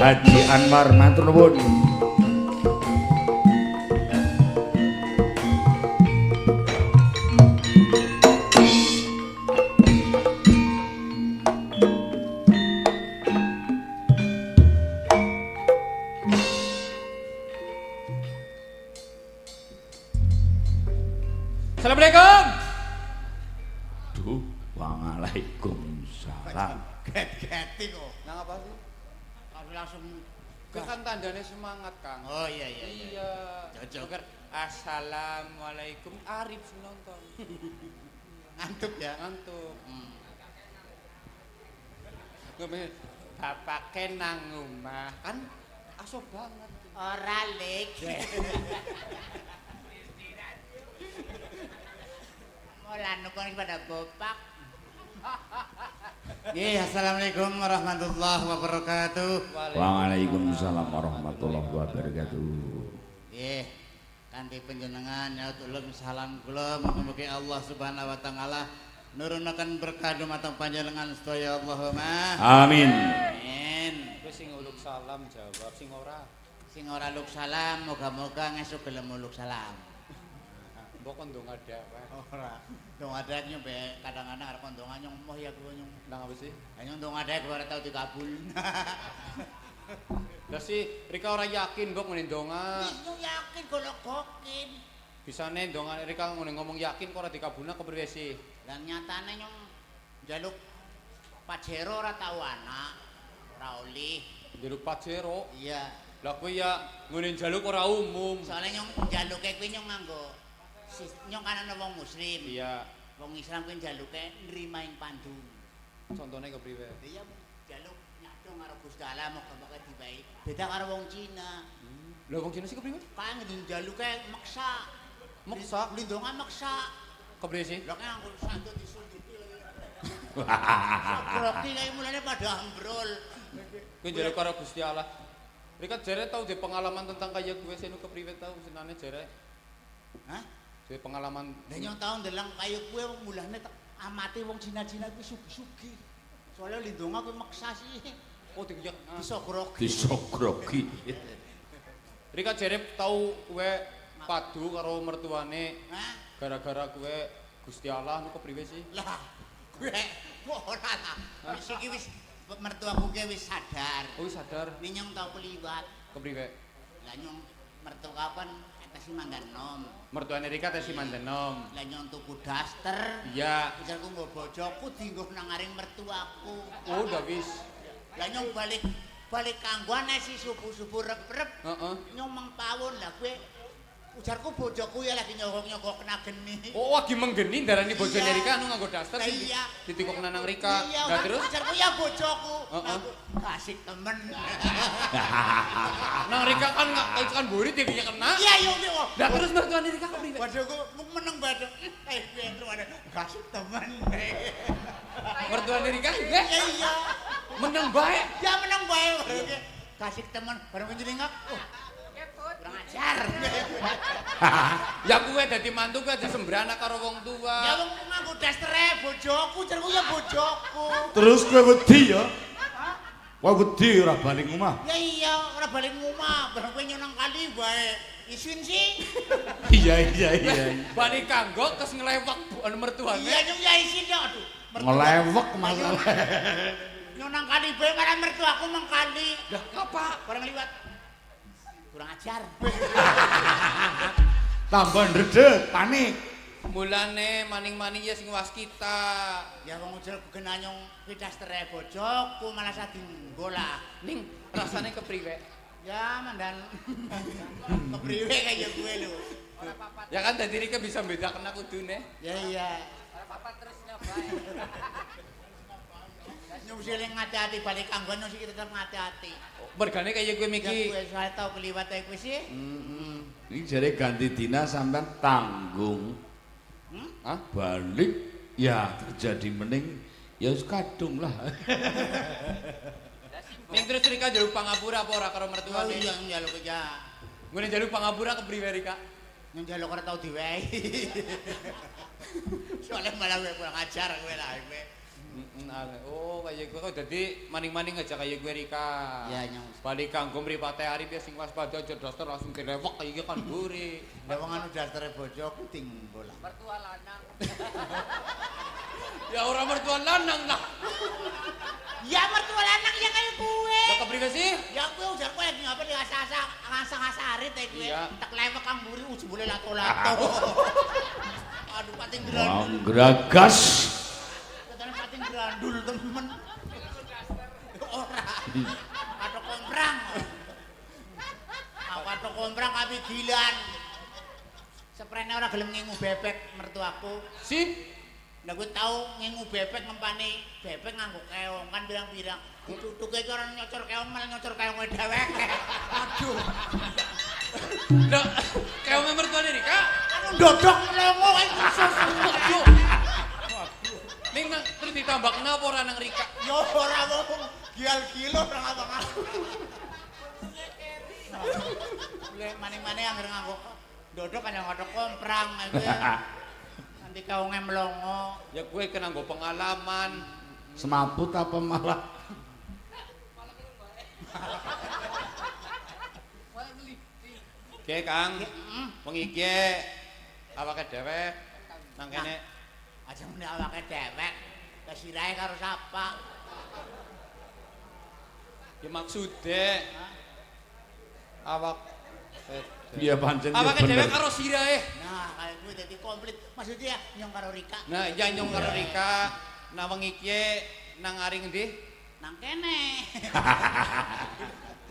Haji Anwar matur nuwun. Assalamualaikum. Duh, waalaikumsalam. Get-geti kok. Nang apa sih? Langsung Itu kan tandanya semangat, Kang. Oh iya. Iya. Cocok. Assalamualaikum. Arif sing nonton. Ngantuk ya. Ngantuk. Ngomong bapake nang omah kan aso banget. Ora lik. Molan kok pada bopak. Nggih, assalamualaikum warahmatullahi wabarakatuh. Waalaikumsalam warahmatullahi wabarakatuh. Nggih, kanthi panjenengan nyatur salam kula mugi-mugi Allah Subhanahu wa taala nurunaken berkah dumateng panjenengan sedaya Allahumma. Amin. Amin. Wis sing uluk salam jawab sing ora. Sing ora luk salam moga-moga ngesuk gelem uluk salam. Mbok kondong ada wae. Ora. Dong ada nyombe kadang-kadang arep kondongan nyong moh ya kuwi nyong. Nang apa sih? Nyong dong ada ora tau dikabul. Lah si Rika ora yakin mbok ngene ndonga. Nyong yakin golok-gokin. Bisane ndonga Rika ngene ngomong yakin kok ora dikabulna kepriye sih? Dan nyatane nyong njaluk Pajero ora tau anak. Ora oleh. Njaluk Pajero. Iya. Lah kowe ya ngene njaluk ora umum. Soale nyong njaluke kuwi nyong nganggo nyong kan ana wong muslim. Iya. Wong Islam kuwi njaluke nrima ing pandung. Contone kepriye? Iya njaluk nyadong karo Gusti Allah moga-moga dibaik. Beda karo wong Cina. Lah wong Cina sih kepriye? Kan njaluke meksa. Meksa? Lindungan meksa. Kepriye sih? Lah kan anggo sandut disunduki. Kroki kayak mulane pada ambrol. Kowe njaluk karo Gusti Allah. Rika jare tau di pengalaman tentang kaya gue senu kepriwe tau senane jare. Hah? Di pengalaman Lah nyong tau ndeleng kaya kuwe mulane amate wong Cina-Cina kuwi sugih-sugih. Soale lindungan kuwi meksa sih. oh dikeyak Bisa grogi. Disogrogi. Rika jare tau kowe padu karo mertuane Hah? gara-gara kowe Gusti Allah nu kepriwe sih? Lah kuwe ora ta. Wis iki wis mertuaku ki wis sadar. Oh sadar Ning nyong tau keliwat. kepriwe? Lah nyong mertua kapan kasih manggan nom. Mertuane Rika tesi mandenom. Lah nyong tuku daster. Iya. Ujarku nggo bojoku dienggo nang ngaring mertuaku. Oh udah wis. Lah nyong balik kanggoan si subuh-subuh rep-rep. Heeh. Nyong mengpawon lah kowe ujarku bojoku ya lagi nyogok-nyogok kena geni. Oh lagi menggeni darani bojone Iya. Rika anu nganggo daster sing Iya. ditikokna nang Rika. Iya, Lah terus ujarku ya bojoku. Heeh. Aku kasih temen. nang Rika kan kan buri dia kena. Iya yo yo. Lah terus mertuane Rika kepriwe? Bojoku meneng badhe. Piye ada kasih temen. Mertuane Rika juga Iya. meneng bae. Ya meneng bae. Kasih temen bareng njenengak. Kurang ajar. Ya kowe dadi mantu kowe aja sembrana karo wong tua. Ya wong nganggo dastere bojoku, jarku ya bojoku. Terus kowe wedi ya? Kowe wedi ora balik omah. Ya iya, ora balik ngomah, bareng kowe nyonang kali bae. Isin sih. Iya. Balik kanggo kes ngelewak anu mertuane. Iya nyong ya isin ya aduh. Ngelewek masalah. Nyonang kali bae karena mertuaku mengkali. Lah apa? Bareng liwat. Kurang ajar. Tambah ndredeg, panik. Mulane maning-maning ya sing waskita. Ya wong ujar kena nyong dastere bojoku malah sadi nggolah. Ning rasane kepriwe? Ya mandan. Kepriwe kaya gue lho. Ya kan dadi Rika bisa bedakan aku kudune. Ya iya. Papa terus nyobae. Nyong sing ngati-ati balik kanggoan nyong sing tetep ngati-ati. Mergane kaya kowe Ya miki. gue soal tau keliwat ae kowe sih. Ini jare ganti dina sampean tanggung. Hah? Balik ya terjadi mening ya wis kadung lah. Ning terus Rika njaluk pangapura apa ora karo Oh mertuane? iya njaluk ya. Ngene njaluk pangapura kepriwe Rika? Nyong njaluk ora tau diwehi. Soalnya malah gue kurang ajar gue lah gue. Oh, kaya gue kok dadi maning-maning aja kaya gue Rika. Ya nyong Balik kanggo mripate Arif ya sing waspada aja daster langsung dilewek iki kan mburi. Lah wong anu dasare bojoku ting bola. Mertua lanang. Ya ora mertua lanang lah. Ya mertua lanang ya kaya kowe. Lah kepriwe sih? Ya kowe ujar kowe lagi ngapa di asa-asa arit ya kowe. Iya. Tak lewek kang mburi ujule lato-lato. Aduh pating grandul. Wong gragas. Katanya pating grandul temen. Ora. Katok komprang. Katok komprang tapi gilan. Seprene ora gelem ngingu bebek mertuaku. Si Lah gue tau ngingu bebek ngempani bebek nganggo keong kan bilang-bilang ditutuke iki ora nyocor keong malah nyocor keong dhewek. Aduh. Lah keong mertuane Rika. Anu ndodok lengo kae khusus. Aduh. Ning nang terus ditambah kenapa ora nang Rika? Yo ora wong gial-gilo ora ngapa-ngapa. Boleh maning-maning anggere nganggo ndodok kan ngadok komprang iki. Nanti kaunge melongo. Ya kowe kena nggo pengalaman. Semaput apa malah Oke, Kang. Wengi iki awake dhewe nang kene Aja muni awake dhewek. Kesirahe karo sapa? ya maksude awak iya pancen ya awake dhewe bener. karo sirahe. Nah, kayak gue jadi komplit. Maksudnya nyong karo Rika. Nah, iya nyong karo Rika. Nah wengi iki nang ari ngendi? Nang kene.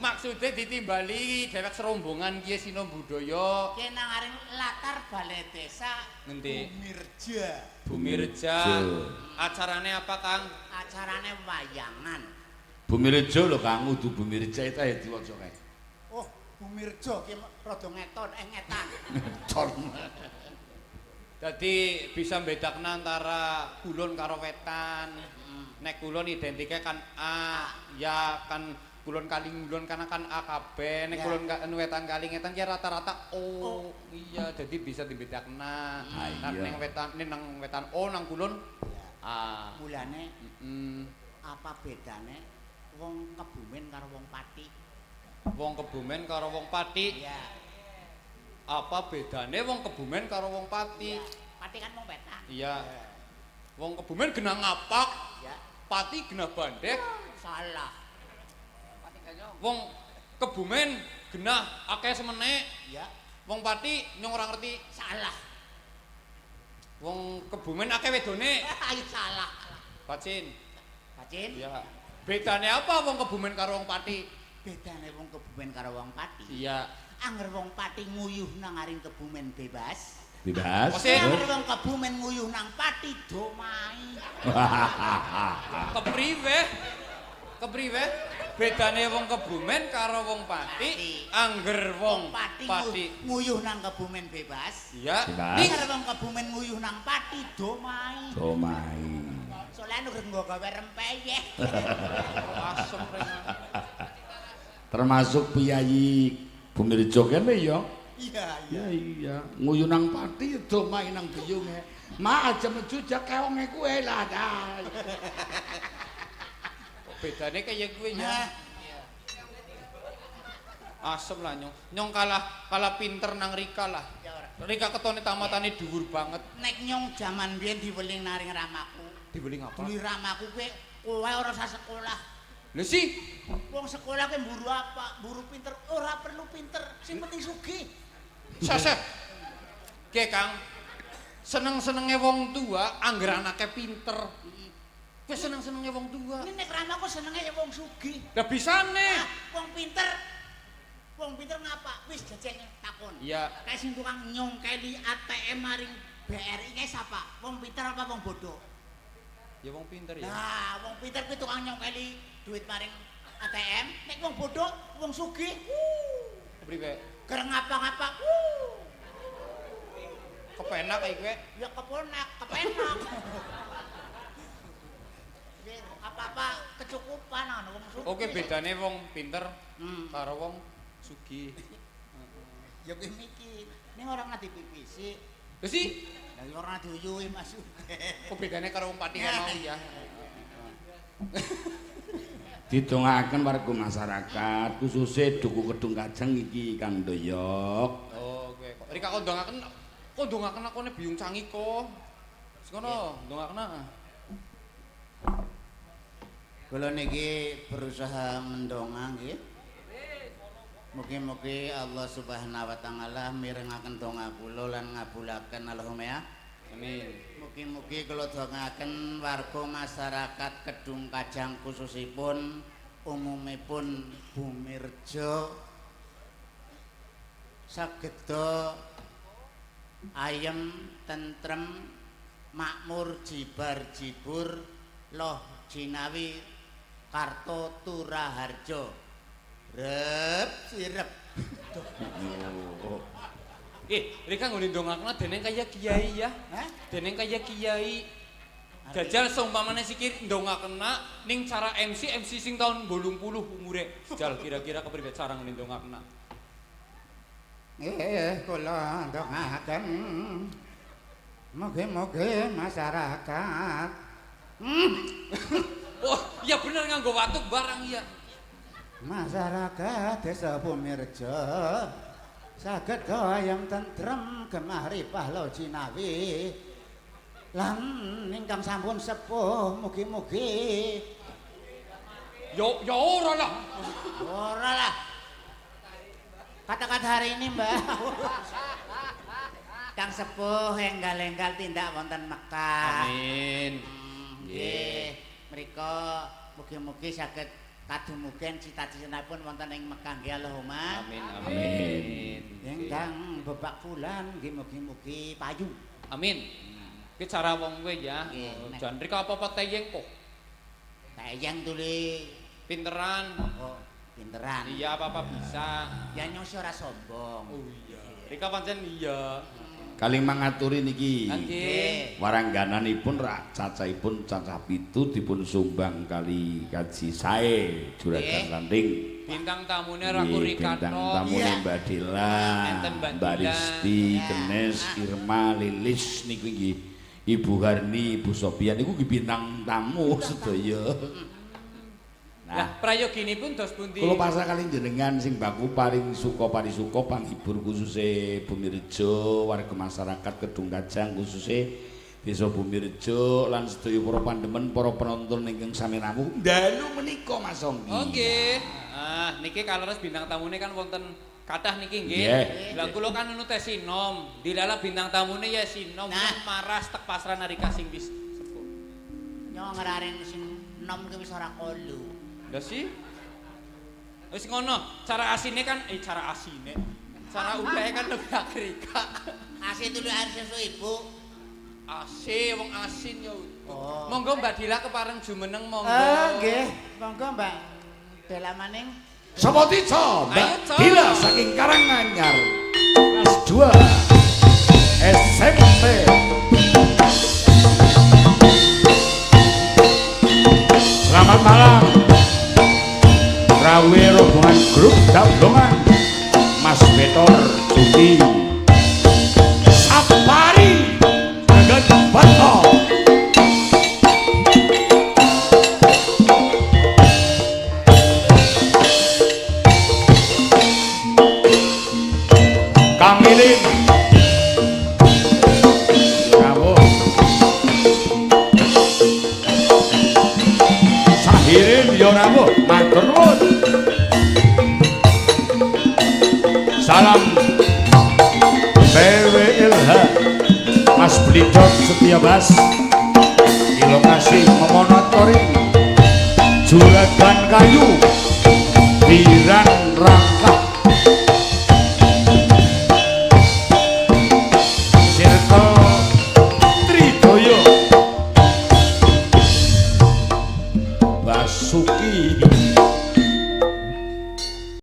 Maksude ditimbali dhewek serombongan kiye sino budaya Ki nang aring latar balai desa ngendi? Bumirja. Bumi Reja. Acarane apa, Kang? Acarane wayangan. Bumi Rejo lho Kang, kudu Bumi Reja itu ya diwaca kae. Oh, Bumirja ki rada ngeton, ngetan. Con. Dadi bisa bedakna antara kulon karo wetan. Nek kulon identike kan A, ya kan kulon kalingulon kan A kabeh. Nek Ya. kulon wetan kalingetan ya rata-rata O. Iya, jadi bisa dibedakna. Ah, Nah, iya. nang wetan O nang kulon A. Mulane Mm, apa bedane wong Kebumen karo wong Pati? wong Kebumen karo wong Pati. Iya. Apa bedane wong Kebumen karo wong Pati? Iya. Pati kan wong wetan. Iya. Wong Kebumen genah ngapak, Ya. Pati genah bandek. Salah. Wong Kebumen genah akeh semene, Ya. wong Pati nyong ora ngerti. Salah. Wong Kebumen akeh wedone. Ayo salah. Pacin. Pacin. Iya. Bedane apa wong Kebumen karo wong Pati? Bedane wong Kebumen karo wong Pati. Iya. Angger wong Pati nguyuh nang aring Kebumen bebas. Dibahas. Oke. Angger wong Kebumen nguyuh nang Pati domai. Kepriwe? Kepriwe? Bedane wong Kebumen karo wong Pati, angger wong Pati. nguyuh nang Kebumen bebas. Iya. Bebas. Angger wong Kebumen nguyuh nang Pati domai. Domai. Soalnya nu nggo gawe rempeyek. Asem rene. Termasuk piyayi Bumi Rejo kene ya. Iya, Ya iya, nguyu nang pati domai nang biyunge. Ma aja menjujak keonge kuwe lah. Bedane kaya gue Nah, ya. Asem lah nyong. Nyong kalah pinter nang Rika lah. ya ora. Rika ketone tamatane dhuwur banget. Nek nyong jaman biyen diweling naring ramaku. Dibeling apa? Duli ramaku kowe ora usah sekolah. Lho sih, Wong sekolah ke mburu apa? Mburu pinter, ora perlu pinter, sing penting sugih. saseh. Oke, Kang. Seneng-senenge wong tua angger anake pinter. Kowe seneng-senenge wong tua. Ini nek ramaku senenge ya wong sugih. Lah bisane. Nah, wong pinter ngapa? Wis jajeng takon. Iya. Kayak sing tukang nyongkeli ATM maring BRI kae sapa? Wong pinter apa wong bodoh? Ya wong pinter ya. Nah, wong pinter kuwi tukang nyongkeli duit maring ATM, nek wong bodoh, wong sugih. Priwe? Kereng ngapa-ngapa. Kepenak kayak gue. Ya kepenak. Apa-apa kecukupan ana wong sugih. Oke, bedane wong pinter Hmm. karo wong sugih. Ya kuwi mikir. Ning ora ngerti pipisi. Lho sih, Lah ora diuyuhi Mas. kok bedane karo wong Pati kan mau ya. didongaaken warga masyarakat khususnya Duku Kedung Kajang iki Kang Doyok. Oh, kowe kok Rika kok ndongaken akone Biyung Cangiko. Wis ngono, ndongaken. Kula niki berusaha mendonga nggih. Mugi-mugi Allah Subhanahu wa taala mirengaken donga kula lan ngabulaken Allahumma ya. Amin. Mugi-mugi kula dongaken warga masyarakat Kedung Kajang khususipun umumipun Bumirjo sageda ayem tentrem makmur jibar jibur loh jinawi karto turaharjo rep sirep. Rika nggone ndongakna dening kaya kiai ya. Dening kaya kiai. Jajal seumpamane sikir ndongakna ning cara MC sing tahun 80 umure. Jal kira-kira kepriye cara ngene ndongakna. Kula ndongaken mugi-mugi masyarakat. Oh, iya bener nganggo watuk barang iya. Masyarakat Desa Bumirjo saged ayam tentrem gemari pahlo jinawi lan ingkang sampun sepuh mugi-mugi Yo ora lah. ora lah kata-kata hari ini Mbak Kang sepuh enggal-enggal tindak wonten Mekah. Amin. Nggih mriko mugi-mugi saged kadumugen cita-citanipun wonten ing Mekah nggih Allahumma. Amin. Amin. Ingkang bebak bulan nggih mugi-mugi payu. Amin. Ki cara wong kowe ya. Jan rika apa-apa teyeng kok. Teyeng tuli Pinteran. oh pinteran. Iya apa-apa bisa. Ya nyos ora sombong. Oh iya. Rika pancen iya. Kaling mangaturi niki Nggih. waranggananipun rak cacahipun cacah 7 dipun sumbang kali kaji sae Juragan Landing. Bintang tamune Ratu Rikato. Bintang tamune Mbak Dila, Enten Mbak Mbak Dila. Risti, Genes, Irma, Lilis niku nggih. Ibu Harni, Ibu Sopian niku nggih bintang tamu sedaya. Lah prayoginipun dos pundi? Kula pasrah kali jenengan sing baku paring suka parisuka panghibur khususé Bumirjo, warga masyarakat Kedung Kajang khususé Desa Bumirjo lan sedaya para pandemen, para penonton ingkang sami rawuh dalu menika Mas Ongki. Oh nggih. Ah niki kaleres bintang tamune kan wonten kathah niki nggih. Nggih. Lah kula kan nunu tes sinom, dilala bintang tamune ya sinom maras tek pasrah narika sing wis sepuh. Nyong ngareng sing nom ki wis ora kolu. Lah sih. Wis ngono, cara asine kan cara asine. Cara udahe kan lebih Afrika. Asih tulu air susu ibu. Asih wong asin ya. Oh. Monggo Mbak Dila kepareng jumeneng monggo. Nggih, monggo Mbak Dela maning. Sapa tica Mbak Ayo, Cok. Dila saking Karanganyar kelas 2 SMP. Selamat malam Rawe rombongan grup Dablongan Mas Betor Cuti Sapari Jagat Bato Kang Ilin Bravo Sahirin Yorawo matur nuwun salam PWLH Mas Blidot Setiabas di lokasi memonotori Juragan Kayu